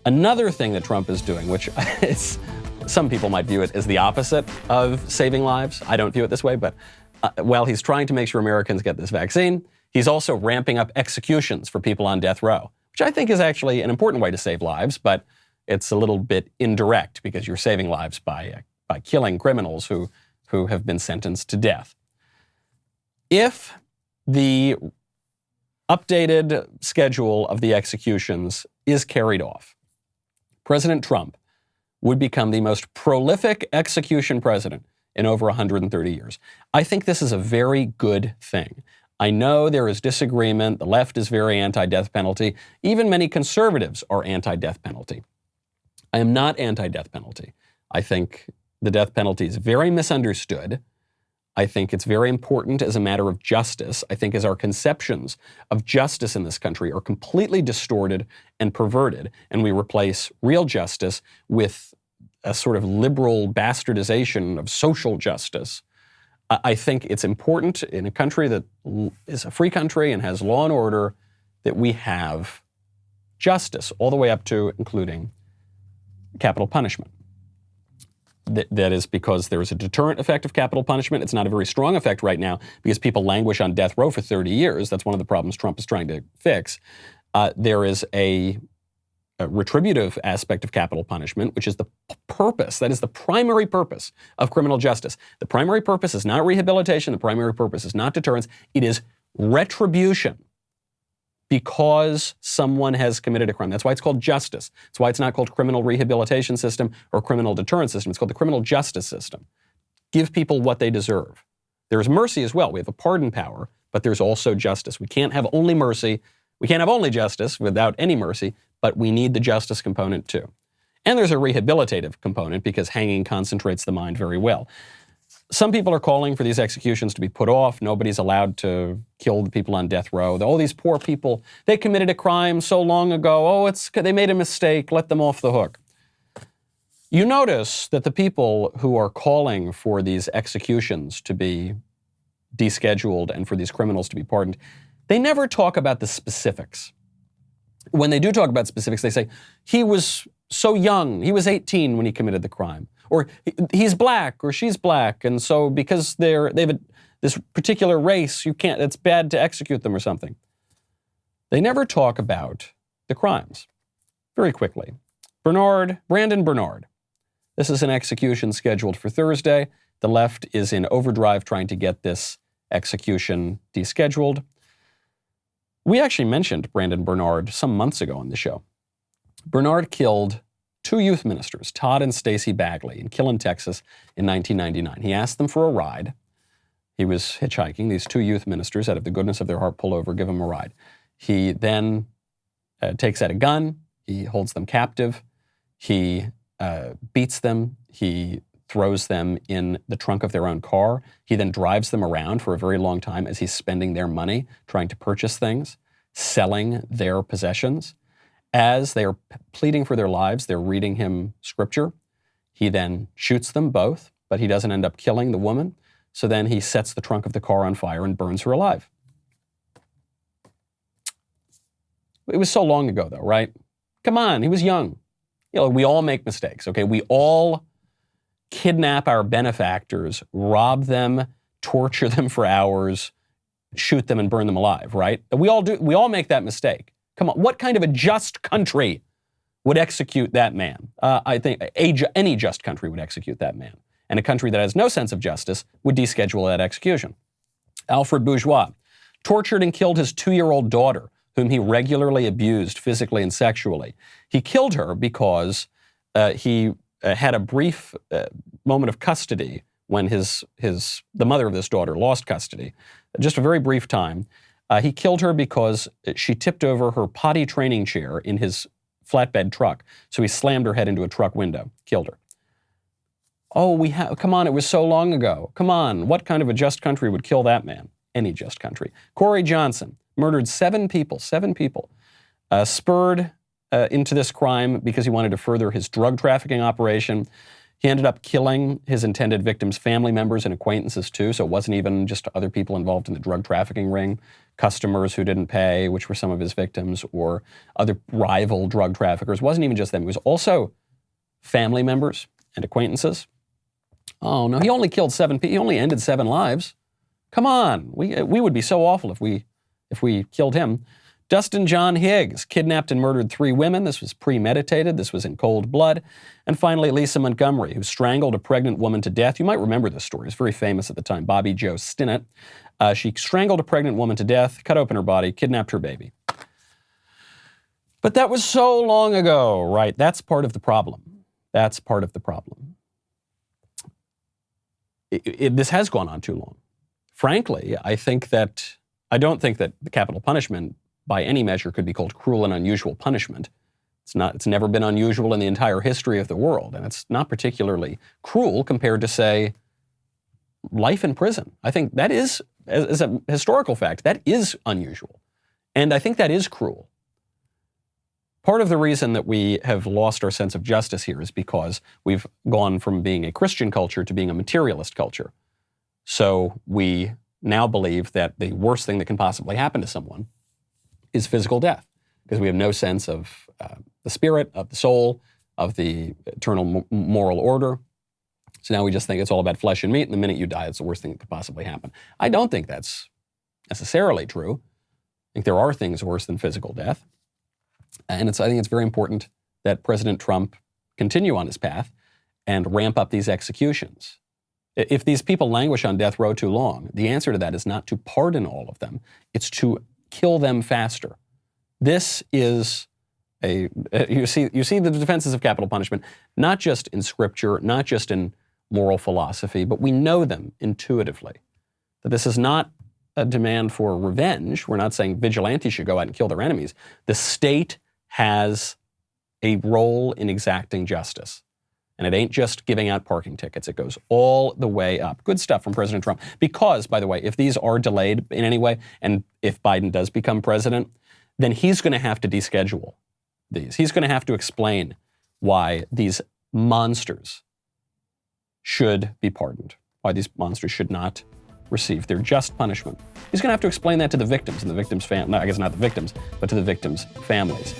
Another thing that Trump is doing, which some people might view it as the opposite of saving lives. I don't view it this way, but while he's trying to make sure Americans get this vaccine, he's also ramping up executions for people on death row, which I think is actually an important way to save lives, but it's a little bit indirect because you're saving lives by killing criminals who have been sentenced to death. If the updated schedule of the executions is carried off, President Trump would become the most prolific execution president in over 130 years. I think this is a very good thing. I know there is disagreement. The left is very anti-death penalty. Even many conservatives are anti-death penalty. I am not anti-death penalty. I think the death penalty is very misunderstood. I think it's very important as a matter of justice. I think as our conceptions of justice in this country are completely distorted and perverted, and we replace real justice with a sort of liberal bastardization of social justice, I think it's important in a country that is a free country and has law and order that we have justice all the way up to including capital punishment. That is because there is a deterrent effect of capital punishment. It's not a very strong effect right now because people languish on death row for 30 years. That's one of the problems Trump is trying to fix. There is a retributive aspect of capital punishment, which is the purpose, that is the primary purpose of criminal justice. The primary purpose is not rehabilitation. The primary purpose is not deterrence. It is retribution because someone has committed a crime. That's why it's called justice. That's why it's not called criminal rehabilitation system or criminal deterrence system. It's called the criminal justice system. Give people what they deserve. There's mercy as well. We have a pardon power, but there's also justice. We can't have only mercy. We can't have only justice without any mercy, but we need the justice component too. And there's a rehabilitative component because hanging concentrates the mind very well. Some people are calling for these executions to be put off. Nobody's allowed to kill the people on death row. Oh, these poor people, they committed a crime so long ago. Oh, they made a mistake. Let them off the hook. You notice that the people who are calling for these executions to be descheduled and for these criminals to be pardoned, they never talk about the specifics. When they do talk about specifics, they say, he was so young, he was 18 when he committed the crime. Or he's black or she's black, and so because they have this particular race, it's bad to execute them or something. They never talk about the crimes. Very quickly. Brandon Bernard. This is an execution scheduled for Thursday. The left is in overdrive trying to get this execution descheduled. We actually mentioned Brandon Bernard some months ago on the show. Bernard killed two youth ministers, Todd and Stacey Bagley, in Killen, Texas in 1999. He asked them for a ride. He was hitchhiking. These two youth ministers, out of the goodness of their heart, pull over, give him a ride. He then takes out a gun. He holds them captive. He beats them. He throws them in the trunk of their own car. He then drives them around for a very long time as he's spending their money, trying to purchase things, selling their possessions. As they are pleading for their lives, they're reading him scripture. He then shoots them both, but he doesn't end up killing the woman. So then he sets the trunk of the car on fire and burns her alive. It was so long ago, though, right? Come on, he was young. We all make mistakes, okay? We all kidnap our benefactors, rob them, torture them for hours, shoot them and burn them alive, right? We all do. We all make that mistake. Come on, what kind of a just country would execute that man? I think any just country would execute that man. And a country that has no sense of justice would deschedule that execution. Alfred Bourgeois tortured and killed his 2-year-old daughter, whom he regularly abused physically and sexually. He killed her because he had a brief moment of custody when the mother of this daughter lost custody. Just a very brief time. He killed her because she tipped over her potty training chair in his flatbed truck. So he slammed her head into a truck window, killed her. Oh, come on, it was so long ago. Come on, what kind of a just country would kill that man? Any just country. Corey Johnson murdered 7 people, spurred into this crime because he wanted to further his drug trafficking operation. He ended up killing his intended victims' family members and acquaintances too, so it wasn't even just other people involved in the drug trafficking ring. customers who didn't pay, which were some of his victims, or other rival drug traffickers. It wasn't even just them. It was also family members and acquaintances. Oh, no, he only killed 7 people. He only ended 7 lives. Come on. We would be so awful if we killed him. Dustin John Higgs kidnapped and murdered 3 women. This was premeditated. This was in cold blood. And finally, Lisa Montgomery, who strangled a pregnant woman to death. You might remember this story. It's very famous at the time. Bobby Jo Stinnett. She strangled a pregnant woman to death, cut open her body, kidnapped her baby. But that was so long ago, right? That's part of the problem. That's part of the problem. This has gone on too long. Frankly, I don't think that the capital punishment by any measure could be called cruel and unusual punishment. It's never been unusual in the entire history of the world, and it's not particularly cruel compared to, say, life in prison. I think that is, as a historical fact, that is unusual. And I think that is cruel. Part of the reason that we have lost our sense of justice here is because we've gone from being a Christian culture to being a materialist culture. So we now believe that the worst thing that can possibly happen to someone is physical death, because we have no sense of the spirit, of the soul, of the eternal moral order. So now we just think it's all about flesh and meat, and the minute you die, it's the worst thing that could possibly happen. I don't think that's necessarily true. I think there are things worse than physical death. And I think it's very important that President Trump continue on his path and ramp up these executions. If these people languish on death row too long, the answer to that is not to pardon all of them. It's to kill them faster. This is you see the defenses of capital punishment, not just in scripture, not just in moral philosophy, but we know them intuitively. That this is not a demand for revenge. We're not saying vigilantes should go out and kill their enemies. The state has a role in exacting justice. And it ain't just giving out parking tickets. It goes all the way up. Good stuff from President Trump. Because, by the way, if these are delayed in any way, and if Biden does become president, then he's going to have to deschedule these. He's going to have to explain why these monsters should be pardoned, why these monsters should not receive their just punishment. He's going to have to explain that to the victims and the victims' I guess not the victims, but to the victims' families.